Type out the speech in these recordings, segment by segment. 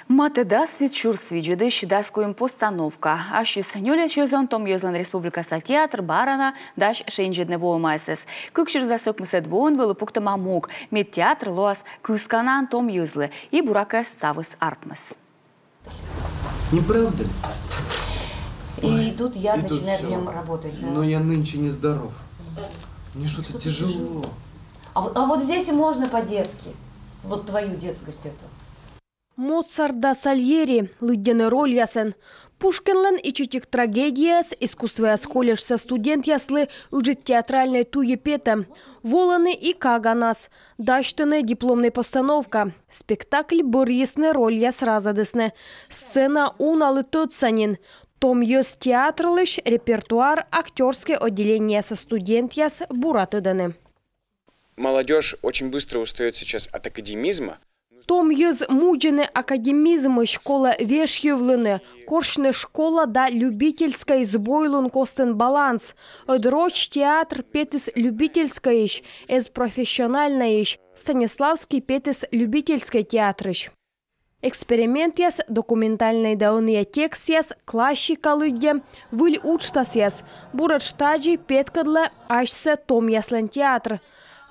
Матеда свечур свиджеды щедаскуем постановка. Ашис нюля чезон том юзлан республикаса театр барана даш шенжеднево майсес. Кукшир засок мысед вон вылупукта мамук. Медтеатр лоас кысканан том юзлы и бурака ставыс артмас. Не правда ли? И тут я начинаю в нем работать. Да? Но я нынче нездоров. Мне что-то тяжело. А вот здесь и можно по-детски. Вот твою детскость эту. Моцарт да Сальери, лыддены роль ясен. Пушкинлен и чутик трагедияс, искусство колледжса студент яслы, уджит театральной туе пета. Воланы и каганас. Даштыны дипломная постановка. Спектакль борьесны роль яс разадысны. Сцена уналы тотсанин. Том ёс театрлыш репертуар актерское отделение со студент яс буратыданы. Молодежь очень быстро устает сейчас от академизма. Том ёс муджены академизмы школа вешьевлыны, коршны школа да любительской сбойлун костен баланс. Одроч театр петис любительскоищ, эс профессиональнаищ, Станиславский петис любительской театрыщ. Эксперимент яс, документальный дауния текст яс, классика лыдде, выль учтас яс, бурат штаджи петкадле ашсе том яслен театр.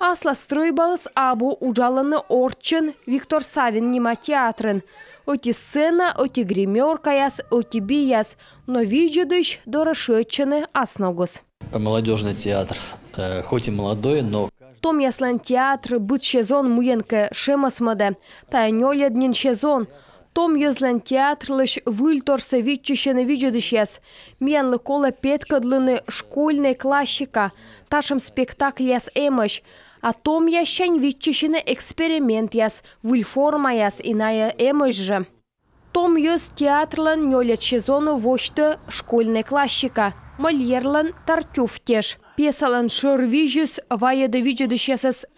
Асла стройбалыс абу уджаланы орчын Виктор Савин нема театрын. Оти сцена, оти гримерка яс, оти би яс, но виджедыш дорошечены асногус. Молодежный театр, хоть и молодой, но... Том яслен театр быт сезон муенке шемасмаде, тайнёле днин сезон. Том яслен театр лишь выльторсе видчищены виджедыш яс. Миянлы кола петкадлыны школьный классика, ташем спектакль яс эмыш. А том ящань видчищены эксперимент яс, выльформа яс иная эмыш же. Том яс театрлан нёлет сезону вошты школьный классика. Мольерлан Тартюф теж. Песалан шервижус ваяда виджедыш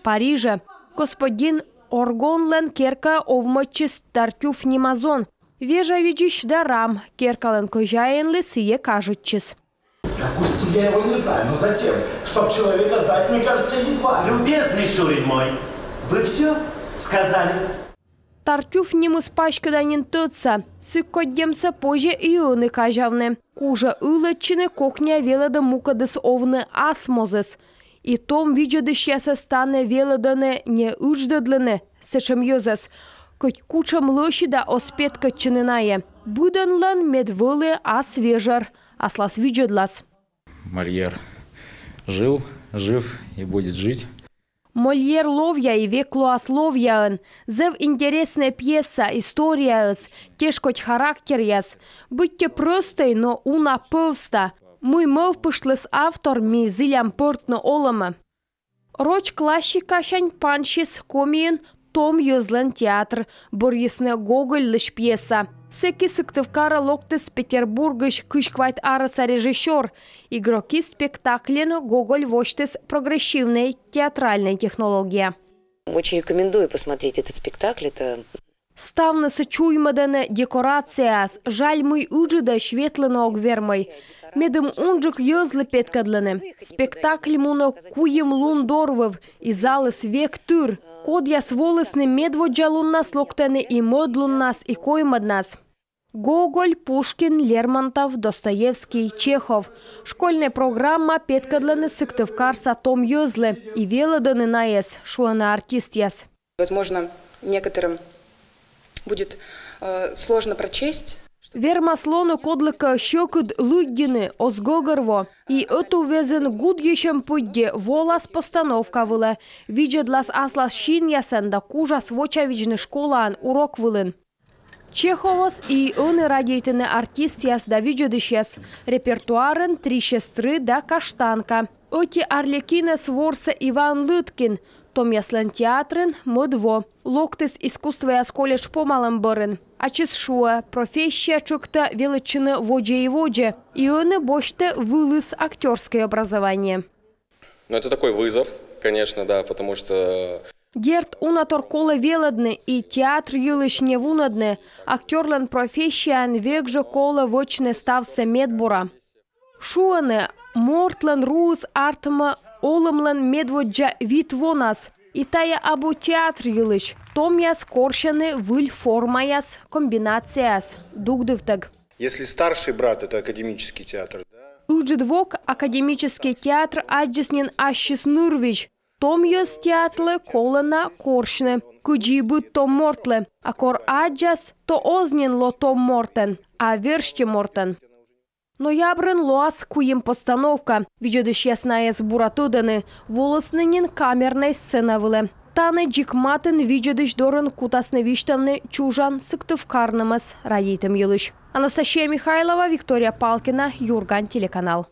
Парижа. Господин Оргонлен керка овмачис Тартюф немазон. Вежа виджиш дарам, керкалан кожаенлы сие кажутчис. Допустим, я его не знаю, но затем, чтоб человека знать, мне кажется, едва. Любезный Шурин мой, вы все сказали? Тартюф немыс пашкаданин тотса. Сыккоддемса позже ионы кажавны. Кужа ылычыны кокня велада мукадыс овны асмозыс. И том виджедыш яса стане веладаны не уждадлыны, сычым ёзас. Коть кучам лощида оспетка чыныная. Буданлан медвылы асвежар, аслас виджедлас. Мольер жил, жив и будет жить. Мольер ловья и век луасловьян. Зев интересная пьеса, история, теж хоть характер яс. Будьте простой, но уна повста. Мы мов пышлыс автор ми зилям портно олама. Роч классика шань паншис комиен том юзлен театр. Борьесне Гоголь лишь пьеса. Секи сыктывкара локтыс Петербургыш кышквайт араса режиссер. Игроки спектаклен Гоголь воштыс прогрессивной театральной технология. Очень рекомендую посмотреть этот спектакль. Это... Ставна сычуймадане декорацияс, жаль мой уджида шветлено огвермой. Медым унджик ёзлы петкадлены. Спектакль муна куем лун дорвов и залыс век тюр. Код яс волосны медводжа луннас локтены и мод луннас и коймаднас. Гоголь, Пушкин, Лермонтов, Достоевский, Чехов. Школьная программа петкадлены сыктывкарса том ёзлы и веладаны наес, шуана артист яс. Возможно, некоторым будет сложно прочесть. Вермаслону кодлыка щекуд луддины озгогарво. И эту везен гудгишем пудде волас постановка вылы. Виджедлас аслас шин ясен да кужас вочавичны школаан урок вылын. Чеховос и он радийтыны артист яс да виджедыш яс. Репертуарын три сестры да каштанка. Оти Арлекинес ворса Иван Лыткин. Том яслен театрын модво. Локтыс искусство яс колледж помалым бырын. Ачыс шуа, профессия чукта величины воджа и воджа. И он боште вылыз актерское образование. Ну, это такой вызов, конечно, да, потому что... Герт унатор кола веладны и театр юлыш не вунадны. Актерлен профессиян век же кола вочне стався медбура. Шуаны мортлен руз артма олымлен медводжа вид вонас. И тая абу театр юлыш. Том яс коршаны выль форма яс, комбинацияс, дугдывтаг. Если старший брат – это академический театр, Уджидвок академический театр аджеснин Ашис Нурвич. Том яс театлы колына коршны. Куджибы том мортлы. А кор аджас то ознин ло том мортен, а вершки мортен. Ноябрын лоас куем постановка. Виджедыш ясная с буратуданы. Волоснынин камерной сценавылы. Таны джикматын виджедыш дорын кутасны виштамны чужан сыктывкарнымыз раитым елыш. Анастасия Михайлова, Виктория Палкина, Юрган, телеканал.